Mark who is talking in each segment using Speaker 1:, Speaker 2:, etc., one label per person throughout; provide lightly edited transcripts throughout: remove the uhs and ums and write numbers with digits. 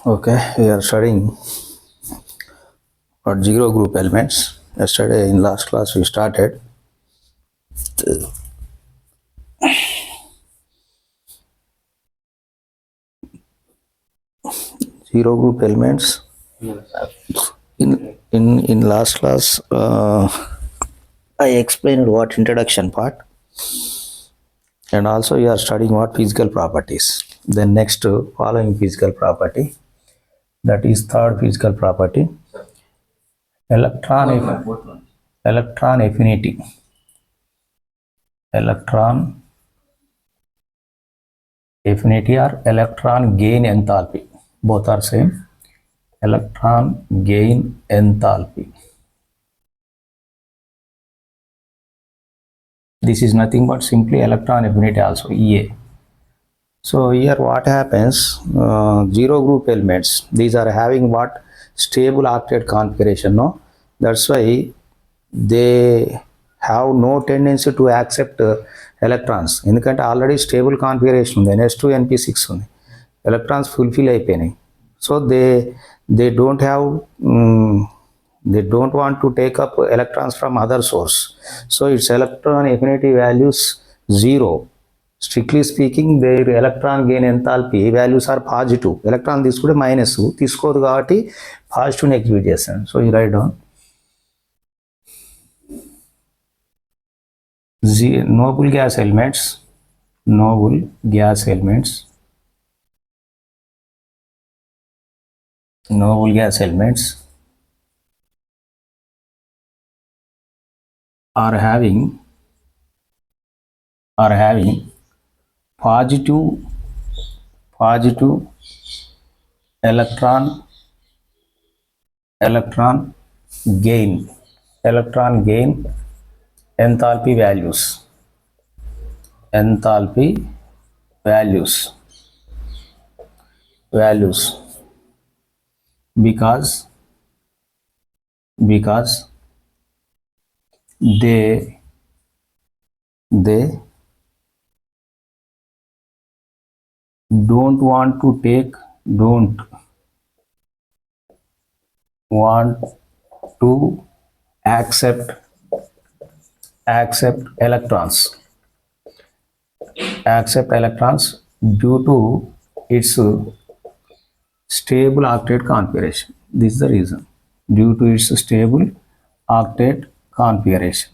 Speaker 1: Okay, we are studying about zero group elements. Yesterday in last class we started zero group elements. In last class I explained what introduction part, and also we are studying what physical properties. Then next following physical property, that is third physical property, electron affinity. Electron affinity or electron gain enthalpy, both are same. Electron gain enthalpy. This is nothing but simply electron affinity also, EA. So here what happens, zero group elements, these are having what? Stable octet configuration, no? That's why they have no tendency to accept electrons. ఎందుకంటే already stable configuration ఉంది, NS2 NP6 ఉంది, electrons fulfil అయిపోయినాయి. So they don't have they don't want to take up electrons from other source. So its electron affinity values 0. Strictly speaking, their electron gain enthalpy values are positive. Electron తీసుకుంటే minus, తీసుకోదు కాబట్టి పాజిటివ్ని exhibit చేస్తాను. So you write down noble gas elements are having positive electron gain enthalpy values because they don't want to accept electrons due to its stable octet configuration. This is the reason, due to its stable octet configuration.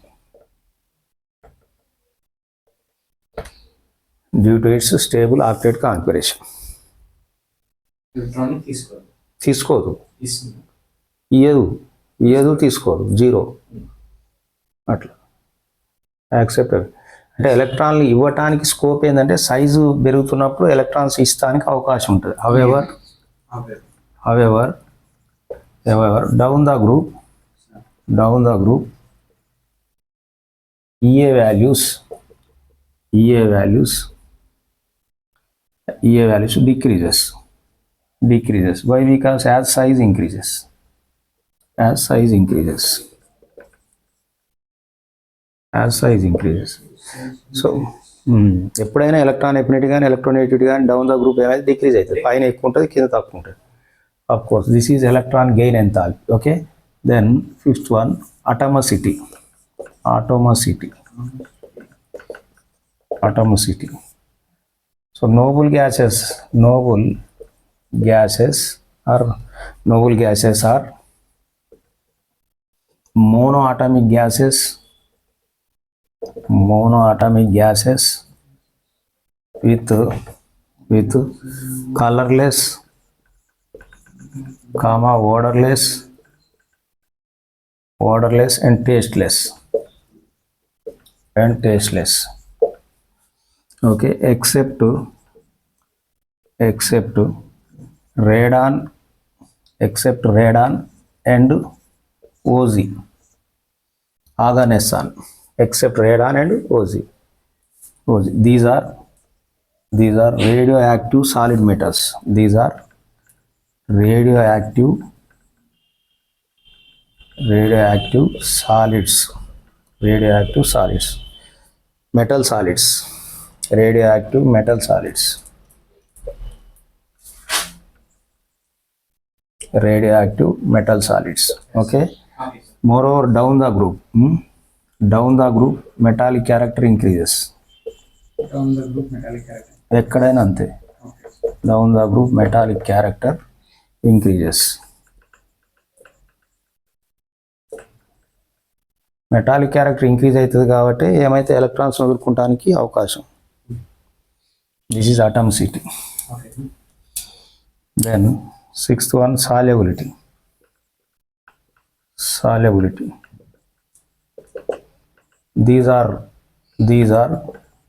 Speaker 1: తీసుకోదు, ఇయ్యదు తీసుకోదు, zero అట్లా accept. అంటే ఎలక్ట్రాన్లు ఇవ్వటానికి scope ఏంటంటే size పెరుగుతున్నప్పుడు electrons ఇస్తానికి అవకాశం ఉంటుంది. however down the group EA values decreases. Why? Because as size increases so ఎప్పుడైనా ఎలక్ట్రాన్ ఎఫినిటీ కానీ ఎలక్ట్రోనెగటివిటీ కానీ డౌన్ ద గ్రూప్ ఏమైతే డిక్రీజ్ అవుతుంది, పైన ఎక్కువ ఉంటుంది, కింద తక్కువ ఉంటుంది. Of course this is electron gain enthalpy. Okay, then fifth one atomicity. So noble gases are monoatomic gases with colorless, odorless and tasteless. Okay, except radon and OZ, arganesson, except radon and OZ. These are radioactive solid metals. These are radioactive solids, metal solids, radioactive metal solids. radioactive metal solids. Okay. Moreover, down the group, metallic character increases.
Speaker 2: Down the group metallic character.
Speaker 1: ఎక్కడైనా అంతే. Down the group metallic character increases. Metallic character increase అవుతుంది కాబట్టి ఏమైతే electrons వదులుకోవడానికి అవకాశం. This is atomicity. Then sixth one solubility. These are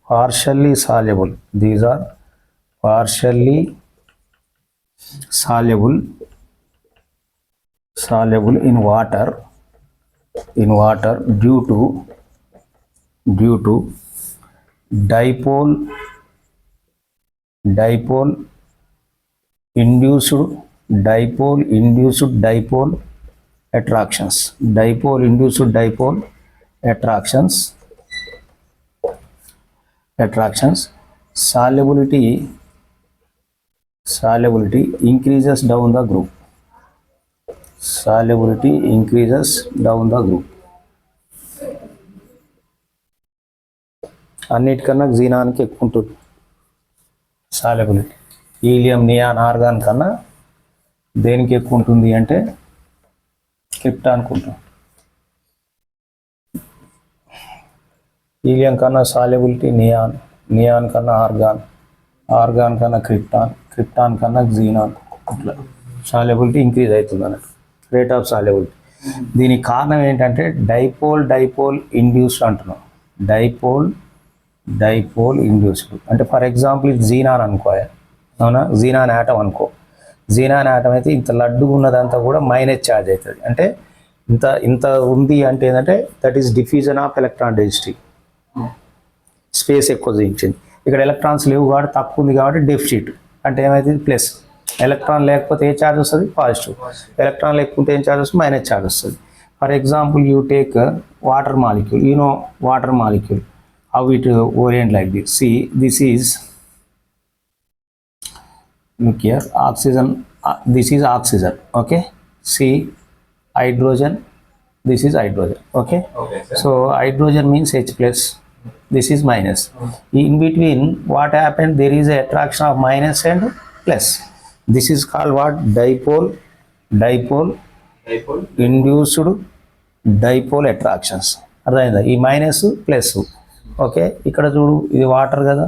Speaker 1: partially soluble. These are partially soluble in water due to dipole induced dipole attractions. Solubility increases down the group. అన్నిటికన్నా జీనానికి ఎక్కువ ఉంటుంది solubility. Helium, neon, organ కన్నా దేనికి ఎక్కువ ఉంటుంది అంటే క్రిప్టాన్కి ఉంటుంది. Helium కన్నా సాల్యుబిలిటీ నియాన్ కన్నా ఆర్గాన్ కన్నా క్రిప్టాన్ కన్నా జీనాన్. ఇట్లా సాల్యుబిలిటీ ఇంక్రీజ్ అవుతుంది అన్నట్టు, రేట్ ఆఫ్ సాల్యుబిలిటీ. దీనికి కారణం ఏంటంటే డైపోల్ ఇండ్యూస్డ్ అంటున్నాం. డైపోల్ ఇండ్యూస్డ్ అంటే ఫర్ ఎగ్జాంపుల్ ఇది జీనాన్ అనుకో, అవునా, జీనాన్ యాటమ్ అనుకో. జీనాన్ యాటమ్ అయితే ఇంత లడ్డుగా ఉన్నదంతా కూడా మైనస్ ఛార్జ్ అవుతుంది. అంటే ఇంత ఉంది అంటే ఏంటంటే that is diffusion of electron density. Space ఎక్కువ చూపించింది. ఇక్కడ ఎలక్ట్రాన్స్ లేవు కాబట్టి తక్కువ ఉంది కాబట్టి డెఫిసిట్ అంటే ఏమవుతుంది ప్లస్. ఎలక్ట్రాన్ లేకపోతే ఏ ఛార్జ్ వస్తుంది పాజిటివ్, ఎలక్ట్రాన్ లేకపోతే ఏం ఛార్జ్ వస్తుంది మైనస్ ఛార్జ్ వస్తుంది. For example you take water molecule, water molecule how it orient like this. See, this is, look here, oxygen, this is oxygen, okay. See, hydrogen, this is hydrogen, okay. So hydrogen means H plus, this is minus. In between what happened, there is a attraction of minus and plus. This is called what? Dipole induced dipole attractions. అర్థమైందా? ఈ minus plus. Okay, ఇక్కడ చూడు, ఇది water కదా,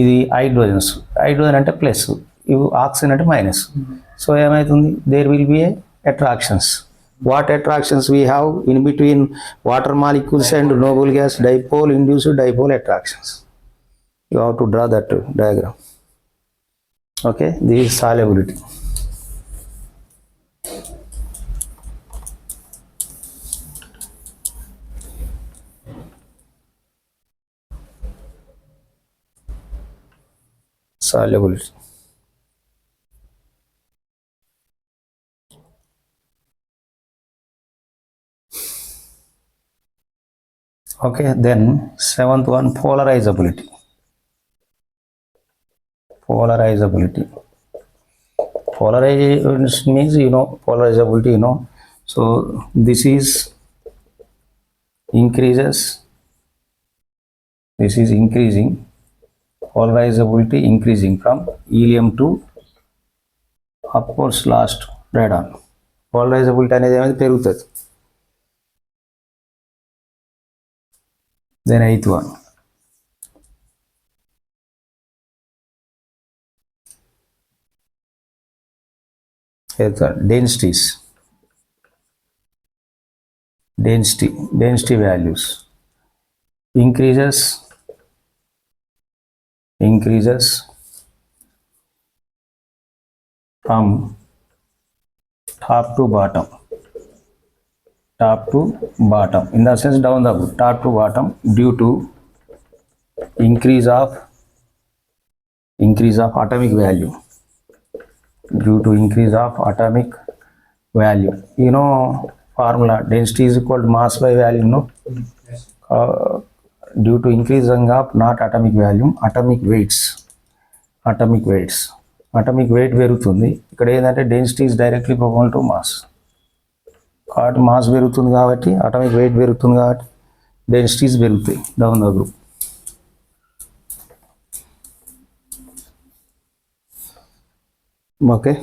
Speaker 1: ఇది hydrogen అంటే plus, ఇవి oxygen అంటే మైనస్. సో ఏమవుతుంది, there will be a attractions. What attractions we have in between water molecules and noble gas? Dipole induced dipole attractions. You have to draw that diagram. Okay, this is solubility. Solubility. Okay, then seventh one, polarizability. Polarization means, polarizability, so this is increasing. Polarizability increasing from helium to upwards last radon. Polarizability అనేది ఏమైంది పెరుగుతుంది. Then eighth one, densities. Density values increases from top to bottom, in the sense down the top to bottom, due to increase of atomic value. Formula, density is equal to mass by volume, no?
Speaker 2: Yes.
Speaker 1: Due to increasing of not atomic volume, atomic weights. Atomic weight పెరుగుతుంది. ఇక్కడ ఏంటంటే density is directly proportional to mass. కాబట్టి mass పెరుగుతుంది కాబట్టి atomic weight పెరుగుతుంది కాబట్టి densities పెరుగుతాయి down the group. Okay.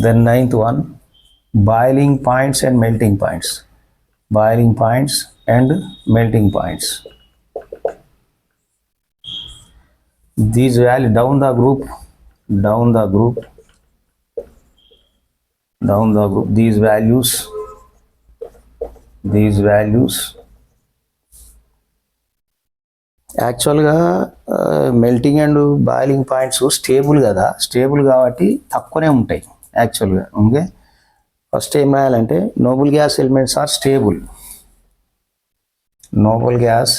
Speaker 1: Then ninth one, boiling points and melting points. Boiling points and melting points. These value down the group, these values యాక్చువల్గా melting and boiling points stable కదా, stable కాబట్టి తక్కువనే ఉంటాయి యాక్చువల్గా. Okay, first ఏం రాయాలంటే noble gas elements are stable. Noble gas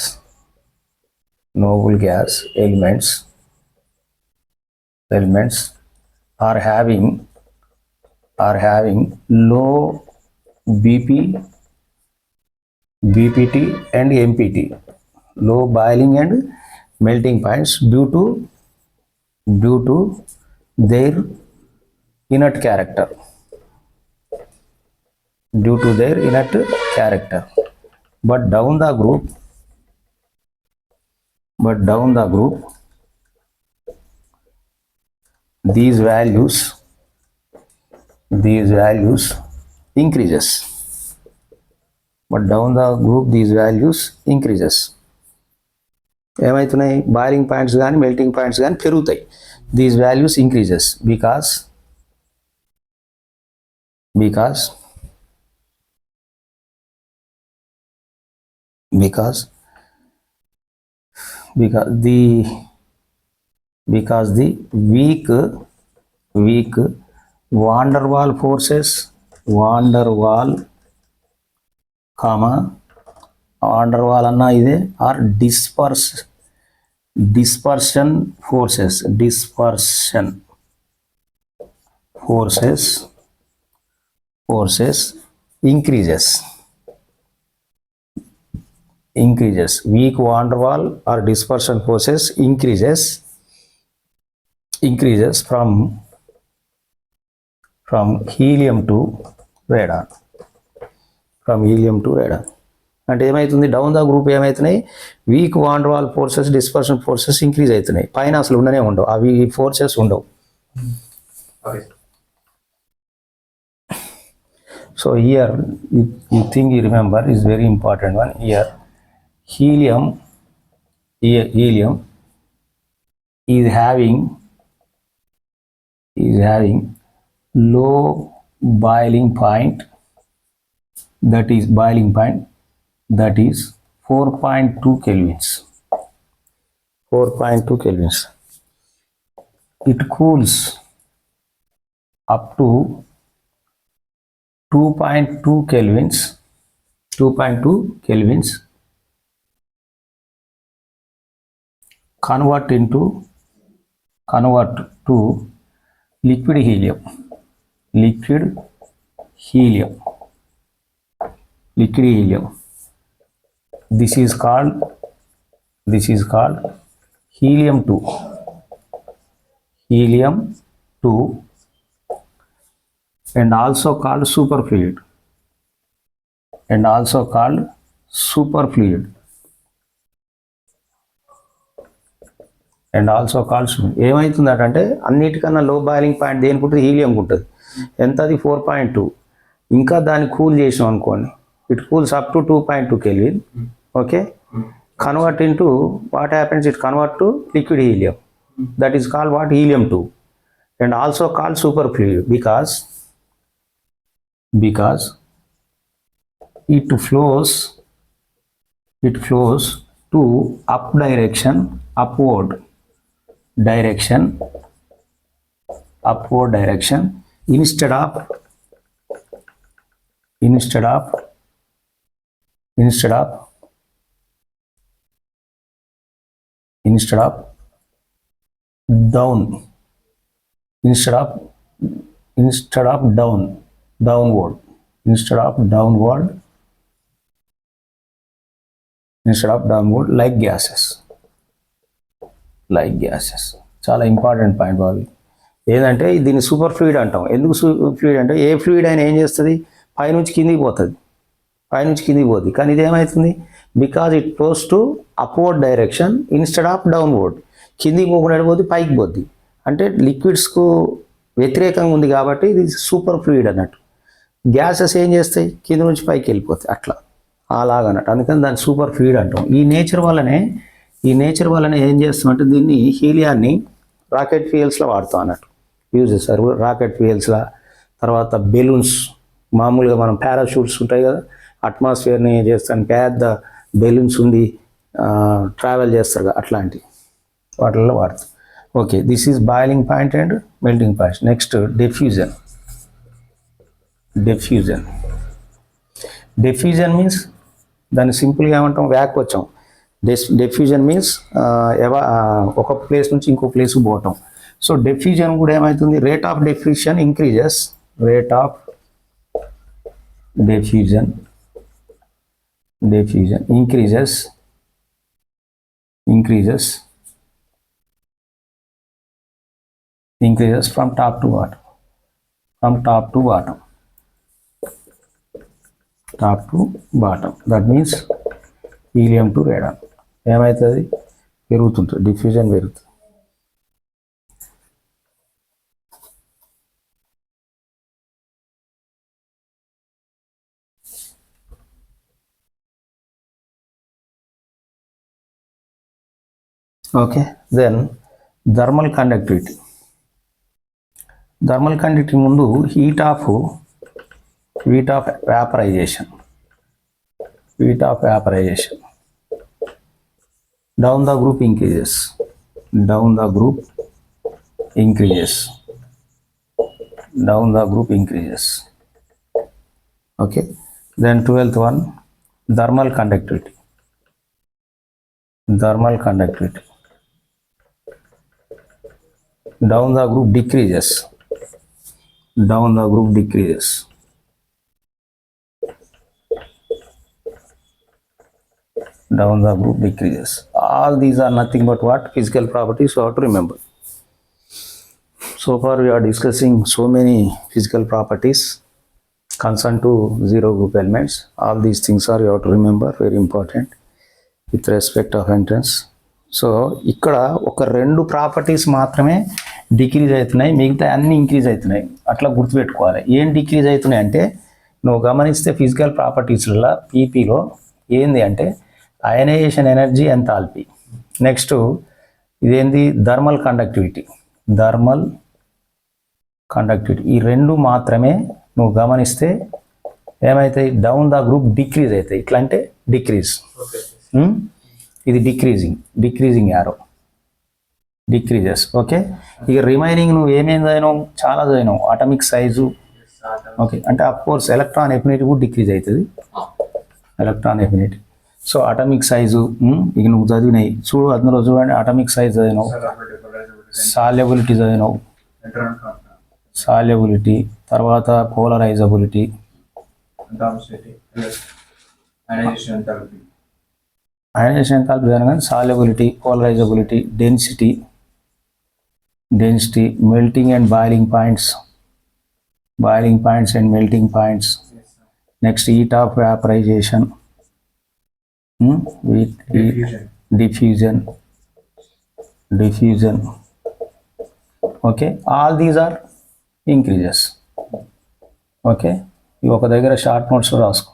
Speaker 1: elements are having low BPT and MPT, low boiling and melting points due to their inert character. But down the group these values increases. ఏమవుతున్నాయి, boiling points కానీ melting points కానీ పెరుగుతాయి. These values increases because the weak van der Waal forces, van der Waal అన్నా ఇదే, are dispersion forces increases. Weak van der Waal or dispersion forces increases from helium to radon. అంటే ఏమవుతుంది, down the group ఏమవుతున్నాయి, weak van der Waals forces, dispersion forces increase అవుతున్నాయి. పైన అసలు ఉండనే ఉండవు, అవి ఫోర్సెస్ ఉండవు. So here you think you remember is very important one. Here helium is having low boiling point, that is 4.2 kelvins. It cools up to 2.2 kelvins convert to liquid helium. This is called helium 2 and also called superfluid. ఏమవుతుందంటే అన్నిటికన్నా లో boiling point దేనికి ఉంటుంది, హీలియంకి ఉంటుంది. ఎంత అది 4.2. ఇంకా దాన్ని కూల్ చేసినాం అనుకోండి, it cools up to 2.2 kelvin. Okay, convert into what happens, it convert to liquid helium. That is called what, helium 2 and also called superfluid because it flows to upward direction instead of downward like gases. చాలా important point బాబు. ఏంటంటే దీన్ని super fluid అంటాం. ఎందుకు fluid అంటే ఏ fluid అయినా ఏం చేస్తుంది, పైనుంచి కిందికి పోతుంది, పైనుంచి కిందికి పోతుంది. కానీ ఇది ఏమవుతుంది, because it flows to upward direction instead of downward. కిందికి పోకుండా పోతుంది, పైకి పోద్ది. అంటే లిక్విడ్స్కు వ్యతిరేకంగా ఉంది కాబట్టి ఇది సూపర్ ఫ్లూయిడ్ అన్నట్టు. గ్యాసెస్ ఏం చేస్తాయి, కింద నుంచి పైకి వెళ్ళిపోతాయి, అట్లా అలాగన్నట్టు. అందుకని దాన్ని సూపర్ ఫ్లూయిడ్ అంటాం. ఈ నేచర్ వల్లనే ఏం చేస్తామంటే దీన్ని హీలియాన్ని రాకెట్ ఫ్యూయల్స్లో వాడుతాం అన్నట్టు. యూజ్ చేస్తారు రాకెట్ ఫ్యూయల్స్లో. తర్వాత బెలూన్స్, మామూలుగా మనం పారాషూట్స్ ఉంటాయి కదా, అట్మాస్ఫియర్ని చేస్తాను, పెద్ద బెలూన్స్ ఉండి ట్రావెల్ చేస్తారు కదా, అట్లాంటి వాటిల్లో వాడతాం. Okay, this is boiling point and melting point. Next diffusion means దాన్ని సింపుల్గా ఏమంటాం, వ్యాకోచం. డెఫ్యూజన్ మీన్స్ ఒక ప్లేస్ నుంచి ఇంకో ప్లేస్కి పోవటం. సో డెఫ్యూజన్ కూడా ఏమవుతుంది, rate of diffusion increases from top to bottom. That means helium to radon ఏమవుతుంది, పెరుగుతుంటుంది, డిఫ్యూజన్ పెరుగుతుంది. ఓకే, దెన్ థర్మల్ కండక్టివిటీ ముందు heat of vaporisation. Down the group increases. Okay, then 12th one, thermal conductivity. Down the group decreases. All these are nothing but what? Physical properties you have to remember. So far we are discussing so many physical properties concerned to zero group elements. All these things are you have to remember, very important with respect of entrance. So ఇక్కడ ఒక 2 properties మాత్రమే decrease అవుతున్నాయి, మిగతా అన్ని increase అవుతున్నాయి. అట్లా గుర్తుపెట్టుకోవాలి. ఏం డిక్రీజ్ అవుతున్నాయి అంటే, నువ్వు గమనిస్తే ఫిజికల్ ప్రాపర్టీస్లలో పీపీలో ఏంది అంటే అయనైజేషన్ ఎనర్జీ, ఎంథాల్పీ. నెక్స్ట్ ఇదేంది, థర్మల్ కండక్టివిటీ. ఈ 2 మాత్రమే నువ్వు గమనిస్తే ఏమవుతాయి, డౌన్ ద గ్రూప్ డిక్రీజ్ అవుతాయి. ఇట్లా అంటే డిక్రీజ్. ఇది డిక్రీజింగ్ యారో, డిక్రీజెస్. ఓకే, ఇక రిమైనింగ్ నువ్వు ఏమేమి చదివినావు, చాలా చదివినావు. అటామిక్ సైజు, ఓకే, అంటే అఫ్ కోర్స్ ఎలక్ట్రాన్ ఎఫినిటీ కూడా డిక్రీజ్ అవుతుంది, electron affinity. So atomic size ఇక నువ్వు చదివినాయి చూడు, అందులో చూడండి, అటామిక్ సైజ్ చదివినావు, సాల్యబిలిటీ చదివినావు, తర్వాత పోలరైజబిలిటీ, అయనైజేషన్ ఎంథాల్పీ కానీ solubility, polarizability, density, melting and boiling points and melting points. Next heat of vaporization, diffusion. Okay, all these are increases. Okay, ఇవి ఒక దగ్గర షార్ట్ నోట్స్లో రాసుకో.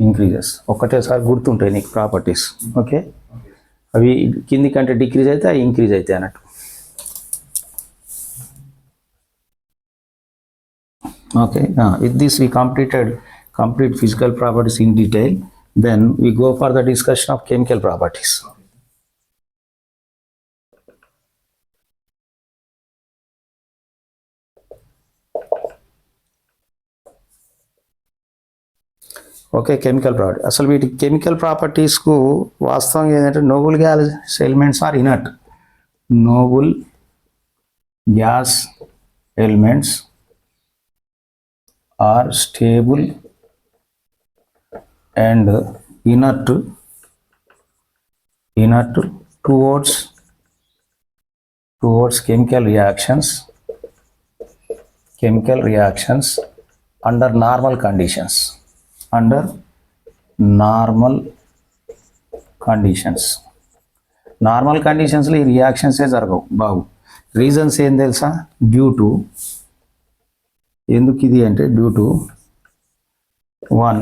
Speaker 1: ఇంక్రీజెస్ ఒకటేసారి గుర్తుంటాయి నీకు ప్రాపర్టీస్. ఓకే, అవి కింది కంటే డిక్రీజ్ అయితే అవి ఇంక్రీజ్ అవుతాయి అన్నట్టు. Okay, with this we complete physical properties in detail. Then we go for the discussion of chemical properties. Okay, chemical property. అసలు వీటి కెమికల్ ప్రాపర్టీస్కు వాస్తవంగా ఏంటంటే, noble gas elements are inert. Noble gas elements are stable and inert towards towards chemical reactions under normal conditions. Under normal conditions. Normal కండిషన్స్లో ఈ రియాక్షన్సే జరగవు బాగు. Reasons ఏం తెలుసా? డ్యూ టు, ఎందుకు ఇది అంటే due to 1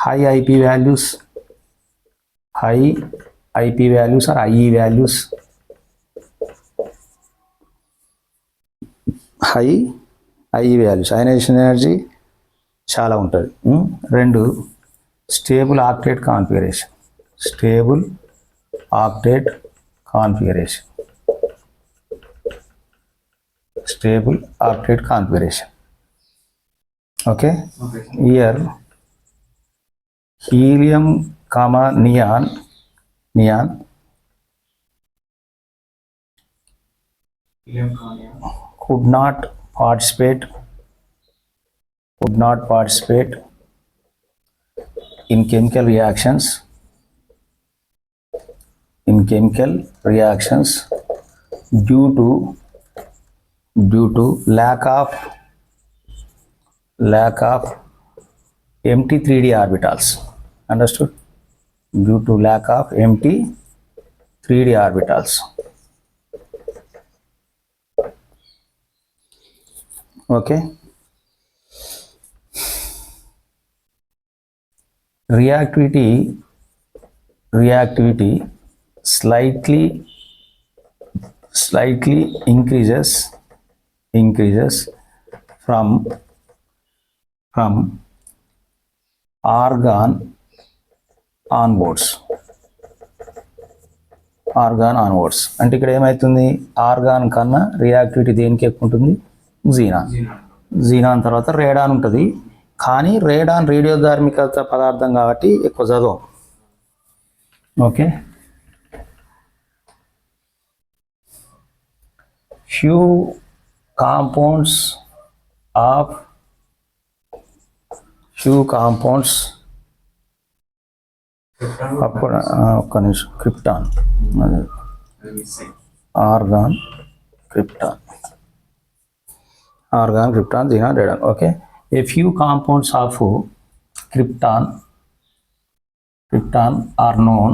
Speaker 1: high IP values or IE values, high IE values, ionisation energy చాలా ఉంటుంది. 2 stable octet configuration, okay. Here helium comma neon could not participate in chemical reactions due to lack of empty 3D orbitals. Understood? Due to lack of empty 3D orbitals. Okay. Reactivity slightly increases from argon onwards. అంటే ఇక్కడ ఏమవుతుంది? Organ కన్నా reactivity దేనికి ఎక్కువ ఉంటుంది? Xenon తర్వాత radon ఉంటుంది. కానీ రేడాన్ రేడియోధార్మిక పదార్థం కాబట్టి ఎక్కువ చదవం. ఓకే. few compounds ఒక్క నిమిషం, krypton, argon krypton, xenon, radon. Okay. A few compounds of krypton are known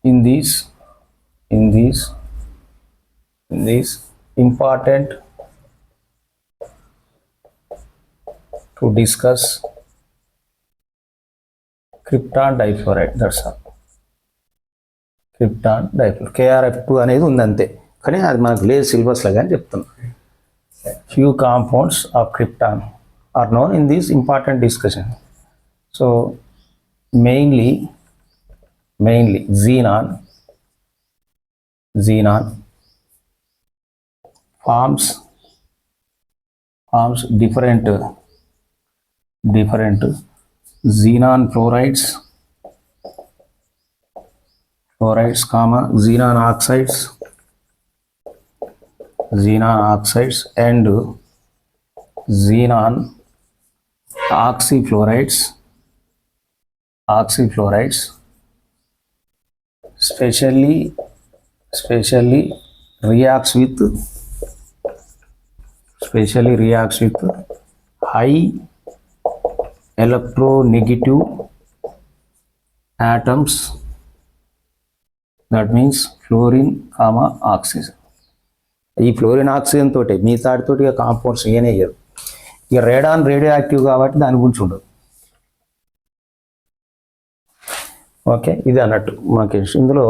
Speaker 1: in these important to discuss krypton difluoride. That's all. krypton difluoride KRF2 అనేది ఉంది అంతే, కానీ అది మనకు లేదు సిలబస్లో కానీ చెప్తున్నాం. Few compounds of krypton are known in this important discussion. So mainly xenon forms different xenon fluorides, comma xenon oxides and xenon oxyfluorides, specially reacts with high electronegative atoms, that means fluorine, comma oxygen. ఈ fluorine oxygen తోటి మిగతాటితోటి ఇక compounds ఏనే ఇయ్యరు. ఇక radon radio active కాబట్టి దాని గురించి ఉండదు. ఓకే, ఇది అన్నట్టు మనకి ఇందులో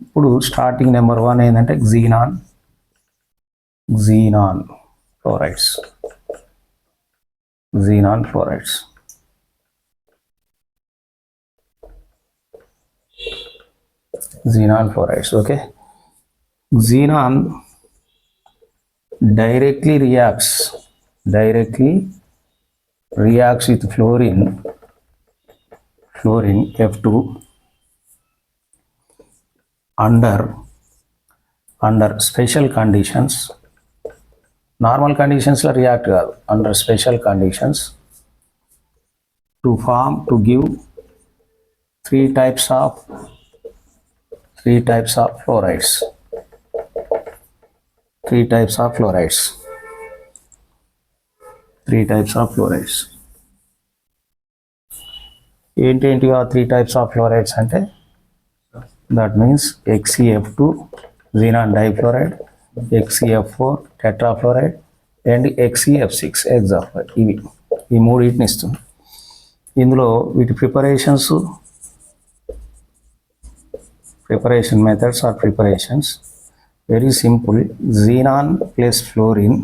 Speaker 1: ఇప్పుడు స్టార్టింగ్ నెంబర్ 1 ఏంటంటే xenon fluorides. Okay. Xenon directly reacts with fluorine F2 under special conditions. Normal conditions la react kaadu, under special conditions to give three types three types of fluorides. Three types of fluorides. Three types of fluorides. ఏంటేంటి ఆ three types of fluorides అంటే that means XeF2 xenon difluoride, XeF4 tetrafluoride అండ్ XeF6 hexafluoride. ఇవి ఈ మూడింటిని ఇస్తుంది. ఇందులో వీటి preparation methods or preparations very simple. xenon plus fluorine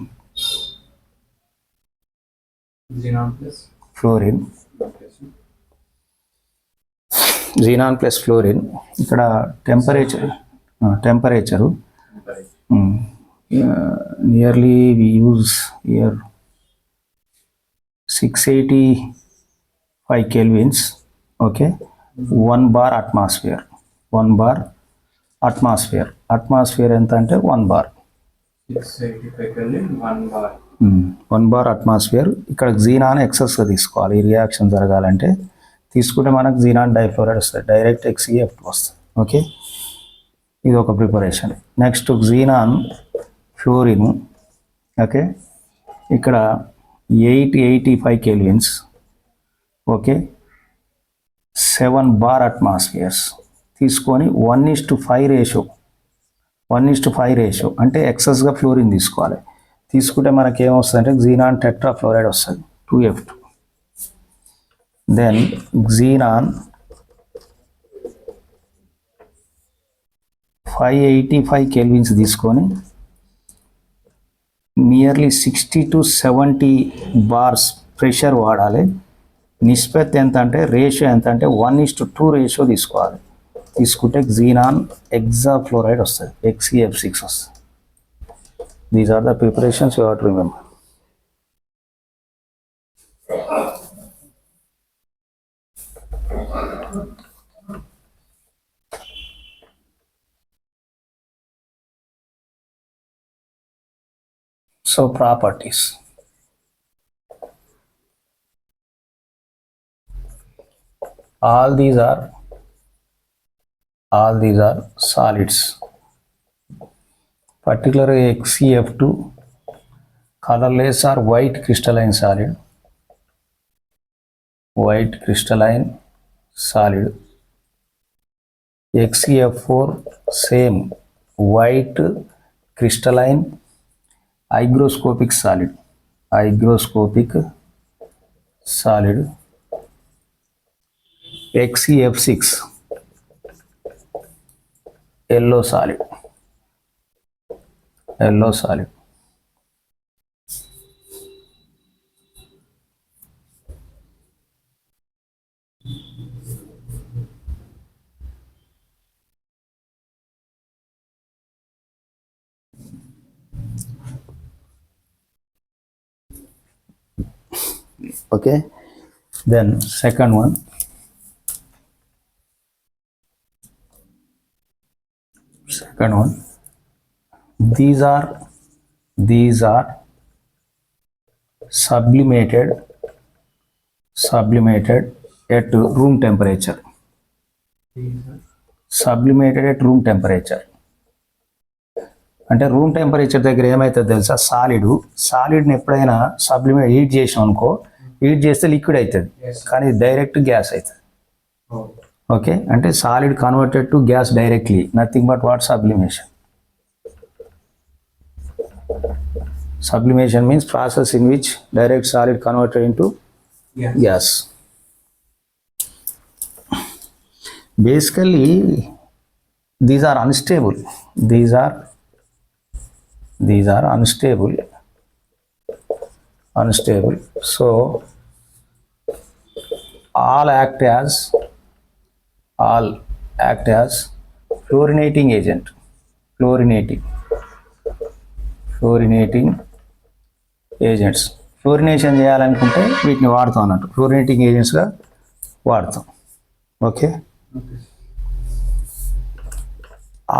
Speaker 1: xenon plus fluorine ఇక్కడ temperature nearly we use here 685 kelvins. Okay, 1 bar atmosphere. 1 bar atmosphere ఎంత అంటే 1 bar.
Speaker 2: 685 Kelvin, 1 bar.
Speaker 1: 1 bar atmosphere. ఇక్కడ xenon ఎక్సెస్గా తీసుకోవాలి ఈ రియాక్షన్ జరగాలంటే. తీసుకుంటే మనకు xenon డైఫ్లోరైడ్ వస్తుంది, డైరెక్ట్ XeF2 వస్తుంది. ఓకే, ఇది ఒక preparation. Next xenon fluorine. Okay, ఇక్కడ 885 కెల్విన్స్. ఓకే, 7 bar అట్మాస్ఫియర్స్ తీసుకొని 1:5 రేషియో. 1:5 రేషియో అంటే ఎక్సెస్గా ఫ్లోరిన్ తీసుకోవాలి. తీసుకుంటే మనకి ఏమొస్తుంది అంటే xenon టెట్రాఫ్లోరైడ్ వస్తుంది, 2F2. దెన్ xenon 585 కెల్విన్స్ తీసుకొని నియర్లీ 60 to 70 bars ప్రెషర్ వాడాలి. నిష్పత్తి ఎంత అంటే రేషియో ఎంత అంటే 1:2 రేషియో తీసుకోవాలి. తీసుకుంటే xenon hexafluoride వస్తుంది, XeF6 వస్తుంది. These are the preparations you have to remember. So properties. All these are solids. Particularly XeF2 colorless or white crystalline solid. White crystalline solid. XeF4 same white crystalline hygroscopic solid. XeF6 yellow solid. Okay, then second one, these are sublimated at room temperature. Sublimated at room temperature అంటే room temperature దగ్గర ఏమవుతుంది తెలుసా, సాలిడ్ని ఎప్పుడైనా sublimate heat చేసాం అనుకో, heat చేస్తే liquid అవుతుంది, కానీ డైరెక్ట్ గ్యాస్ అవుతుంది. ఓకే, అంటే solid converted to gas directly, nothing but what sublimation. Sublimation means process in which direct solid converted into gas. Basically, these are unstable. So, all act as fluorinating agent. Fluorinating agents. ఫ్లోరినేషన్ చేయాలనుకుంటే వీటిని వాడతాం అన్నట్టు, fluorinating ఏజెంట్స్గా వాడతాం. Okay,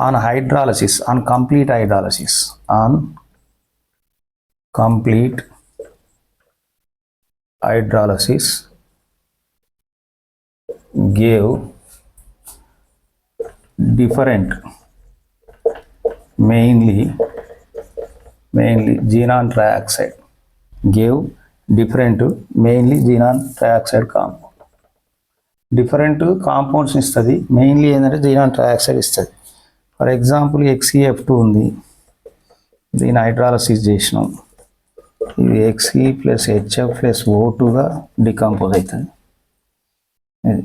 Speaker 1: on complete hydrolysis gave different, mainly xenon trioxide, gave different, mainly xenon trioxide compound. Different compounds ఇస్తుంది, mainly ఏంటంటే xenon trioxide ఇస్తుంది. For example XeF2 ఉంది, దీని హైడ్రాలసిస్ చేసినాం, ఇది Xe ప్లస్ HF ప్లస్ O2గా డికంపోజ్ అవుతుంది. ఇది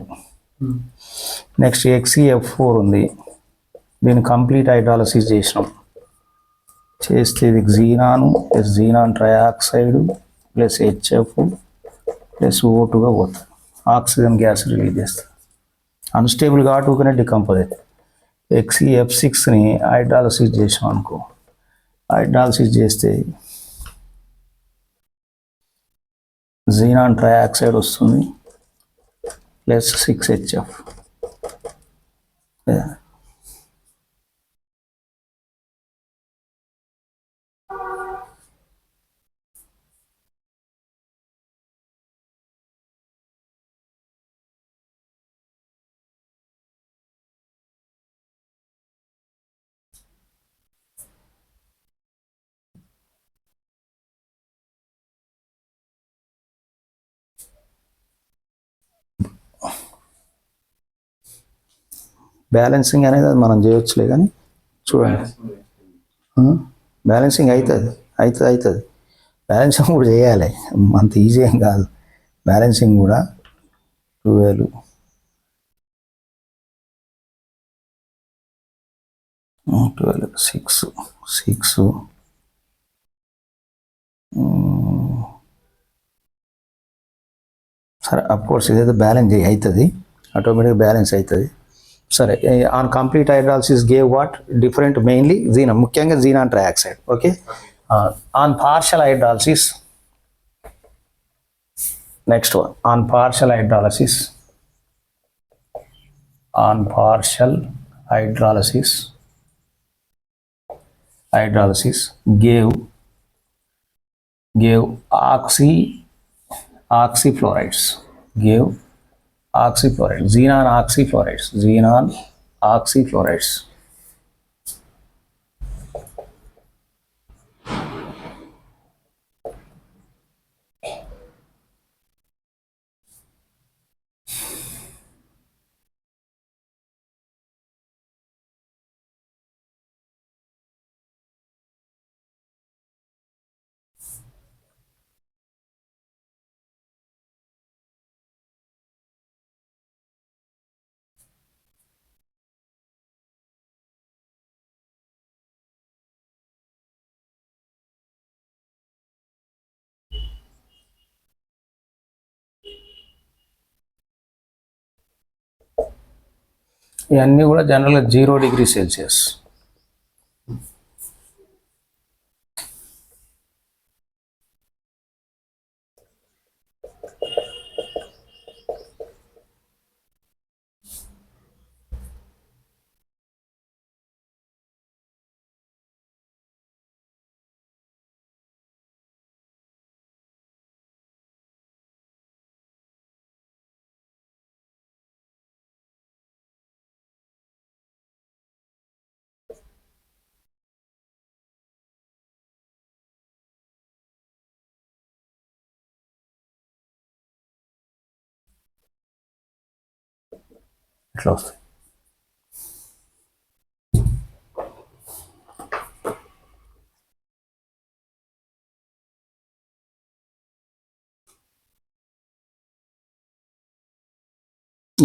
Speaker 1: నెక్స్ట్ XeF4 ఉంది, దీన్ని కంప్లీట్ హైడ్రాలసిస్ చేసినాం, చేస్తే ఇది xenon plus xenon trioxide plus HF plus O2గా పోతుంది, ఆక్సిజన్ గ్యాస్ రిలీజ్ చేస్తుంది. అన్స్టేబుల్ కాబట్టి ఊకనే డికంపోజ్ అవుతుంది. XeF6ని హైడ్రాలసిస్ చేసాం అనుకో, హైడ్రాలసిస్ చేస్తే జీనాన్ ట్రయాక్సైడ్ వస్తుంది ప్లస్ 6HF. బ్యాలెన్సింగ్ అనేది అది మనం చేయొచ్చులే, కానీ చూడండి బ్యాలెన్సింగ్ అవుతుంది. బ్యాలెన్సింగ్ కూడా చేయాలి, అంత ఈజీ ఏం కాదు. బ్యాలెన్సింగ్ కూడా 12 6 సరే, అఫ్కోర్స్ ఇదైతే బ్యాలెన్స్ అవుతుంది, ఆటోమేటిక్గా బ్యాలెన్స్ అవుతుంది. సరే, on complete hydrolysis gave what different, mainly xenon, ముఖ్యంగా xenon trioxide. Okay, on partial hydrolysis, next one on partial hydrolysis, gave oxyfluorides, xenon oxyfluorides. ఇవన్నీ కూడా జనరల్గా 0 డిగ్రీ సెల్సియస్. ఇట్లా వస్తాయి.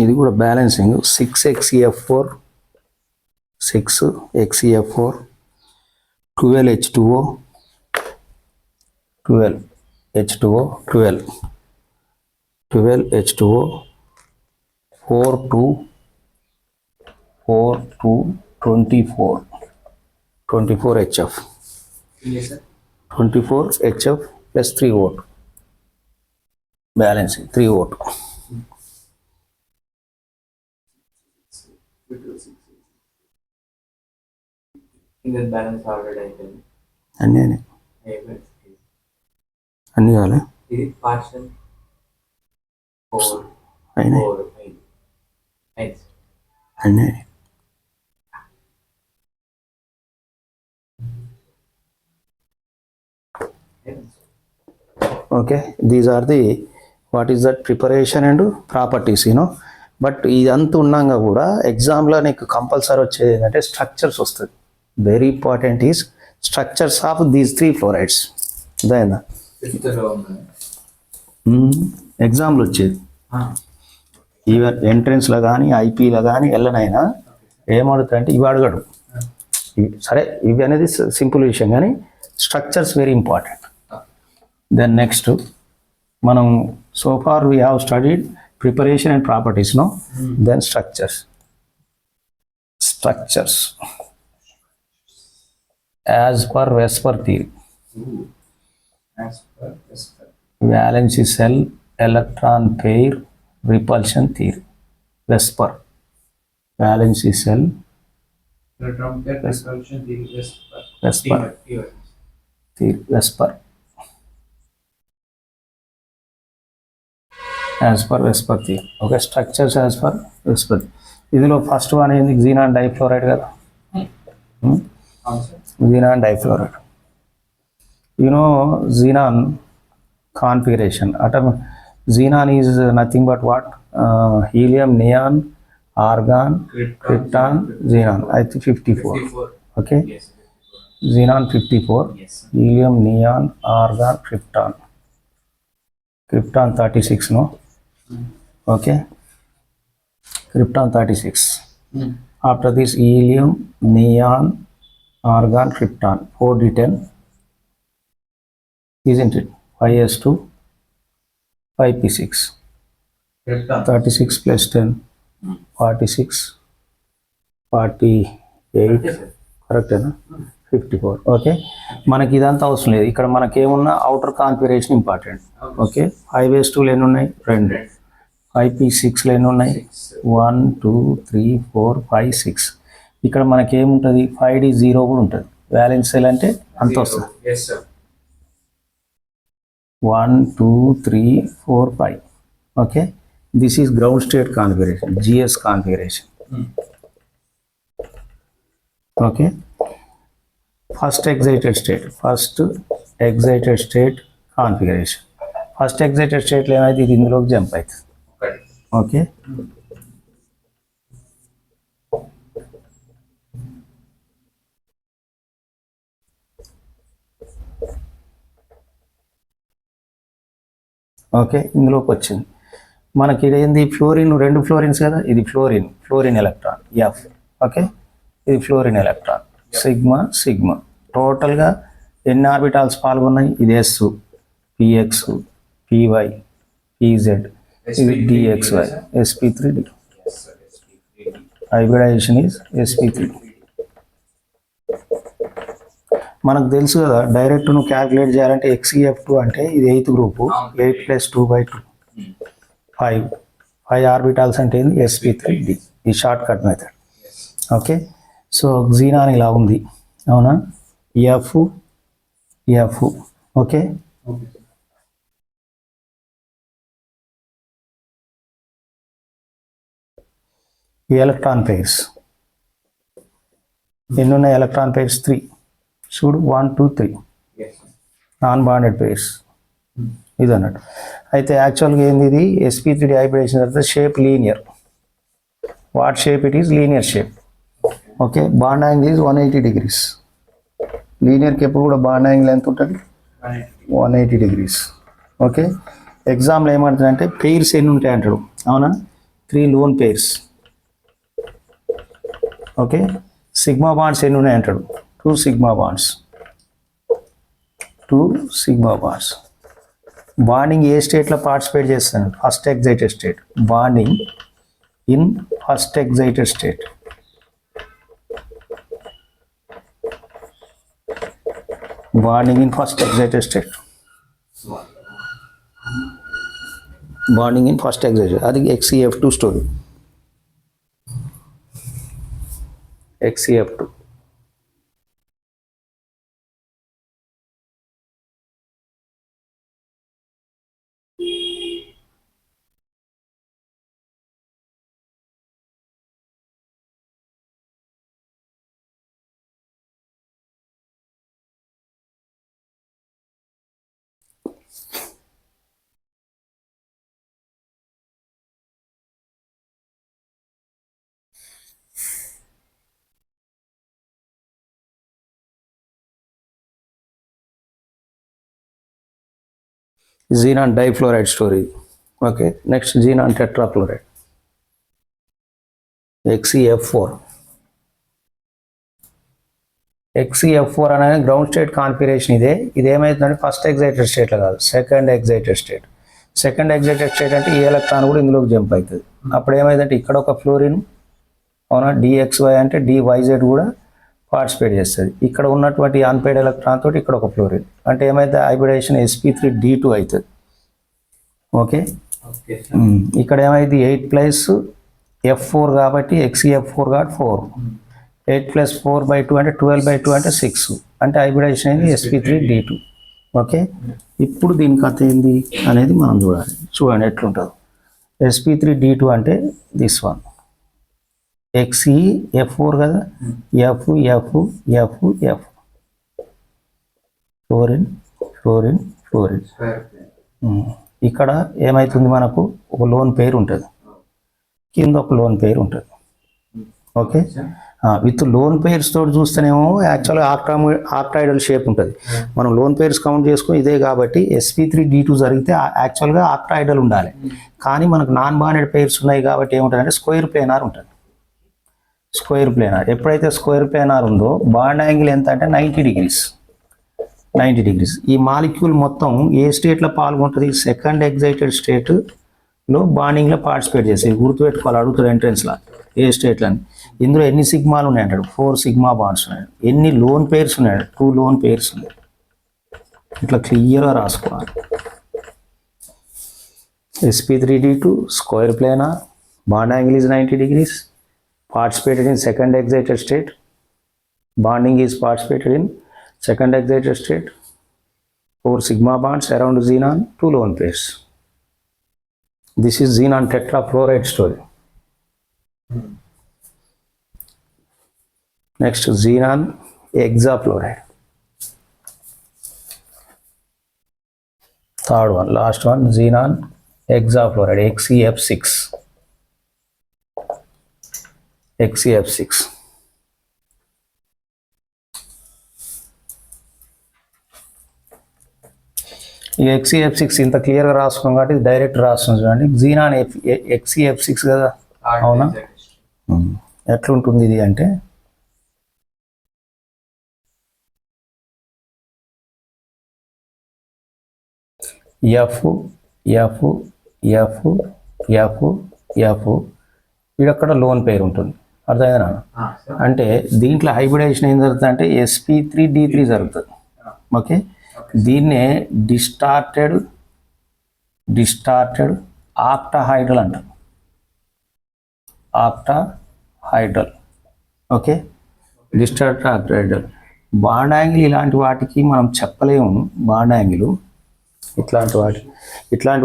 Speaker 1: ఇది కూడా balancing 6XeF4 12H2O 12H2O 24HF 24HF plus 3O2 balancing 3O2.
Speaker 2: ఇంకా balance already అయిపోయింది,
Speaker 1: అన్నీ కాలే,
Speaker 2: ఇది పార్షల్ 4
Speaker 1: అయినాయి.
Speaker 2: అన్నీ
Speaker 1: Okay, these are the what is that preparation and properties, but ఇదంతా ఉన్నాగా కూడా ఎగ్జామ్లో నీకు కంపల్సరీ వచ్చేది ఏంటంటే స్ట్రక్చర్స్ వస్తుంది. Very important is structures of these 3 fluorides. అదేనా ఎగ్జామ్లో వచ్చేది ఈవెన్ ఎంట్రెన్స్లో కానీ ఐపీలో కానీ వెళ్ళనైనా ఏమడుగుతాయంటే ఇవి అడగడు. సరే ఇవి అనేది సింపుల్ విషయం, కానీ structures very important. Then next మనం so far we have studied preparation and properties, no? Then structures as per Vesper theory.
Speaker 2: As per Vesper.
Speaker 1: Valency cell electron pair repulsion theory. Vesper valency cell
Speaker 2: Electron pair repulsion theory.
Speaker 1: Vesper theory. Vesper as per Vesper theory. Okay, structures as per Vesper. ఇందులో first one ఏంది xenon difluoride కదా. xenon difluoride xenon configuration atom. Xenon is nothing but what? Helium, neon, argon, krypton, xenon. I think 54. Okay,
Speaker 2: Yes.
Speaker 1: xenon 54.
Speaker 2: Yes.
Speaker 1: Helium, neon, argon, krypton 36, no? Okay, krypton 36. After this helium, neon, argon, krypton 4d10, isn't it? 5s2 5p6.
Speaker 2: Krypton.
Speaker 1: 36 plus 10 46 48 correct అయినా 54. Okay, మనకి ఇదంతా అవసరం లేదు. ఇక్కడ మనకేమున్నా outer configuration important. Okay, 5s2 ఎన్ని ఉన్నాయి? 2. 5p6 ఎన్ని ఉన్నాయి? 1 2 3 4 5 6. ఇక్కడ మనకేముంటుంది? 5d0 కూడా ఉంటుంది. వ్యాలెన్స్ సెల్ అంటే అంత వస్తుంది.
Speaker 2: Yes, sir.
Speaker 1: 1 2 3 4 5. Okay, this is ground state configuration, gs configuration. Okay, first excited state configuration. First excited స్టేట్లో ఏమైతే ఇది ఇందులోకి జంప్ అవుతుంది. ఓకే, ఓకే ఇందులోకి వచ్చింది. మనకి ఇది ఏంది? ఫ్లోరిన్, 2 ఫ్లోరిన్స్ కదా. ఇది ఫ్లోరిన్ ఎలక్ట్రాన్ F. ఓకే, ఇది ఫ్లోరిన్ ఎలక్ట్రాన్ సిగ్మా. టోటల్గా ఎన్ని ఆర్బిటాల్స్ పాల్గొన్నాయి? ఇది S, px, py, pz, ఇది dxy, sp3d. Hybridization is sp3. మనకు తెలుసు కదా, డైరెక్ట్ నువ్వు క్యాలిక్యులేట్ చేయాలంటే XeF2 అంటే ఇది 8th గ్రూపు, 8 + 2/2 5 ఆర్బిటాల్స్ అంటే ఏంది? sp3d. ఈ short cut method. Okay, so xenon ఇలా ఉంది, అవునా? F. ఓకే, ఈ ఎలక్ట్రాన్ పేర్స్ ఎన్ని ఉన్నాయి? Electron pairs 3. చూడు 1 2 3
Speaker 2: Yes.
Speaker 1: నాన్ బాండెడ్ పేర్స్ ఇది అన్నట్టు. అయితే యాక్చువల్గా ఏంది? ఇది sp3d హైబ్రిడేషన్ తర్వాత shape linear. What shape? It is linear shape. Okay, bond angle is 180 degrees. లీనియర్కి ఎప్పుడు కూడా బాండ్ యాంగిల్ ఎంత ఉంటుంది? 180 degrees. ఓకే, ఎగ్జామ్లో ఏమంటుందంటే పెయిర్స్ ఎన్ని ఉంటాయి అంటాడు, అవునా? 3 loan pairs. Okay, sigma bonds ఎన్ని ఉన్నాయి అంటాడు? 2 సిగ్మా బాండ్స్. బాండింగ్ ఏ స్టేట్లో పార్టిసిపేట్ చేస్తాను? First excited state. Bonding in first excited state. Bonding in first excited state. అది XeF2 story. XeF2. xenon difluoride story. Okay, next xenon tetrafluoride, XeF4. XeF4 అనేది ground state configuration. ఇది ఏమైతుందంటే first excited స్టేట్లో కాదు, second excited state. Second excited state అంటే ఈ electron కూడా ఇందులోకి జంప్ అవుతుంది. అప్పుడు ఏమైందంటే ఇక్కడ ఒక ఫ్లోరిన్, అవునా, DXY అంటే DYZ కూడా పార్టిసిపేట్ చేస్తుంది. ఇక్కడ ఉన్నటువంటి అన్పేడ్ ఎలక్ట్రాన్ తోటి ఇక్కడ ఒక ఫ్లోరిన్ అంటే ఏమైతే హైబ్రిడేషన్ sp3d2 అవుతుంది. ఓకే, ఇక్కడ ఏమైంది 8+F4 కాబట్టి XeF4 కాబట్టి 4, 8+4/2 అంటే 12/2 అంటే 6 అంటే హైబ్రిడేషన్ అయింది sp3d2. ఓకే, ఇప్పుడు దీని కథ ఏంది అనేది మనం చూడాలి. చూడండి ఎట్లుంటుందో. sp3d2 అంటే దిస్ వన్, XeF4 కదా, F F F F, fluorine fluorine fluorine. ఇక్కడ ఏమవుతుంది, మనకు ఒక లోన్ పేరు ఉంటుంది, కింద ఒక లోన్ పేరు ఉంటుంది. ఓకే, విత్ లోన్ పేర్స్ తోటి చూస్తేనేమో యాక్చువల్గా ఆక్టాయిడల్ షేప్ ఉంటుంది. మనం లోన్ పేర్స్ కౌంట్ చేసుకుని ఇదే కాబట్టి sp3d2 జరిగితే యాక్చువల్గా ఆక్టాయిడల్ ఉండాలి. కానీ మనకు నాన్ బాండెడ్ పేర్స్ ఉన్నాయి కాబట్టి ఏముంటుందంటే స్క్వేర్ ప్లేనార్ ఉంటుంది. స్క్వేర్ ప్లేనార్ ఎప్పుడైతే స్క్వేర్ ప్లేనార్ ఉందో బాండ్ యాంగిల్ ఎంత అంటే 90 డిగ్రీస్. 90 డిగ్రీస్. ఈ మాలిక్యూల్ మొత్తం ఏ స్టేట్లో పాల్గొంటుంది, సెకండ్ ఎగ్జైటెడ్ స్టేట్లో బాండింగ్లో పార్టిసిపేట్ చేసేది. గుర్తుపెట్టుకోవాలి, అడుగుతారు ఎంట్రెన్స్లో ఏ స్టేట్లో. ఇందులో ఎన్ని సిగ్మాలు ఉన్నాయంటాడు, 4 సిగ్మా బాండ్స్ ఉన్నాయి. ఎన్ని లోన్ పేర్స్ ఉన్నాయంటే 2 లోన్ పేర్స్ ఉన్నాయి. ఇట్లా క్లియర్గా రాసుకోవాలి. sp3d2 square planar, bond angle is 90 degrees, participated in second excited state, bonding is participated in second excited state, 4 sigma bonds around xenon, 2 lone pairs. This is xenon tetrafluoride story. Next, xenon hexafluoride. Third one, last one, xenon hexafluoride, XeF6. XeF6. ఈ XeF6 ఇంత క్లియర్గా రాసుకున్నాం కాబట్టి direct రాస్తున్నాం. చూడండి, xenon XeF6 కదా, అవునా. ఎట్లుంటుంది ఇది అంటే F F F F F, వీడక్కడ లోన్ పేరు ఉంటుంది. అర్థమైందా? అంటే దీంట్లో హైబ్రిడేషన్ ఏం జరుగుతుంది అంటే sp3d3 జరుగుతుంది. ఓకే, దీన్నే డిస్టార్టెడ్ ఆక్టాహైడ్రల్ అంటాం. Octahedral. Okay, distorted octahedral. Bond angle ఇలాంటి వాటికి మనం చెప్పలేము. బాండ్ యాంగిల్ ఇట్లాంటి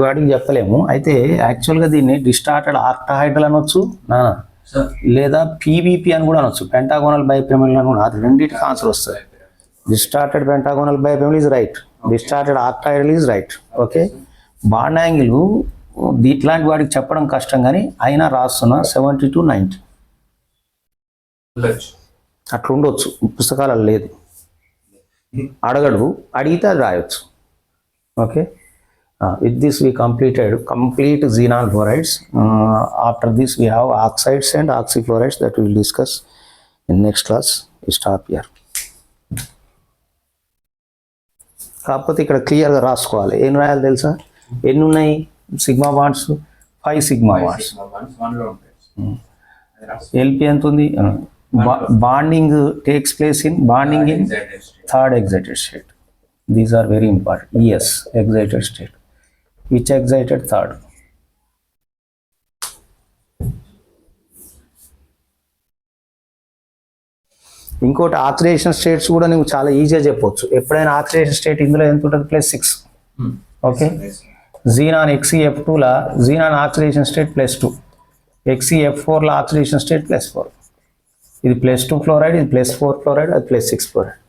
Speaker 1: వాటికి చెప్పలేము. అయితే యాక్చువల్గా దీన్ని డిస్టార్టెడ్ ఆక్టాహైడ్రల్ అనొచ్చు, లేదా పీవీపీ అని కూడా అనొచ్చు, పెంటాగోనల్ బైపిరమిడల్ అని కూడా. అది రెండింటికి ఆన్సర్ వస్తుంది. Distorted pentagonal bipyramidal is right, distorted octahedral is right. Okay, bond angle ఇట్లాంటి వాటికి చెప్పడం కష్టం, కానీ అయినా రాస్తున్నా 70 to 90 అట్లా ఉండొచ్చు. పుస్తకాలలో లేదు, అడగడు, అడిగితే అది రాయొచ్చు. Okay, with this we completed complete xenon fluorides. After this we have oxides and oxyfluorides that we will discuss in next class. We stop here. కాకపోతే ఇక్కడ క్లియర్గా రాసుకోవాలి. ఏం రాయాలి తెలుసా? ఎన్ని ఉన్నాయి sigma bonds? 5 sigma bonds. LP ఎంత ఉంది? Bonding takes place in third excited state. These are very important. ES, excited state. Which excited? Third. ఇంకోటి ఆక్సిడేషన్ స్టేట్స్ కూడా నువ్వు చాలా ఈజీగా చెప్పవచ్చు. ఎప్పుడైనా ఆక్సిడేషన్ స్టేట్ ఇందులో ఎంత ఉంటుంది? +6. ఓకే, xenon XeF2లా xenon ఆక్సిడేషన్ స్టేట్ +2, XeF4లా ఆక్సిడేషన్ స్టేట్ +4. ఇది +2 ఫ్లోరైడ్, ఇది +4 ఫ్లోరైడ్, అది +6 fluoride.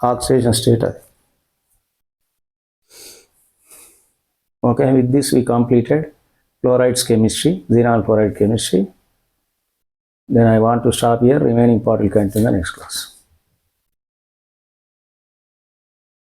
Speaker 1: oxidation state. Okay, with this we completed fluorides chemistry, xenon fluoride chemistry. Then I want to stop here. Remaining part will continue in the next class.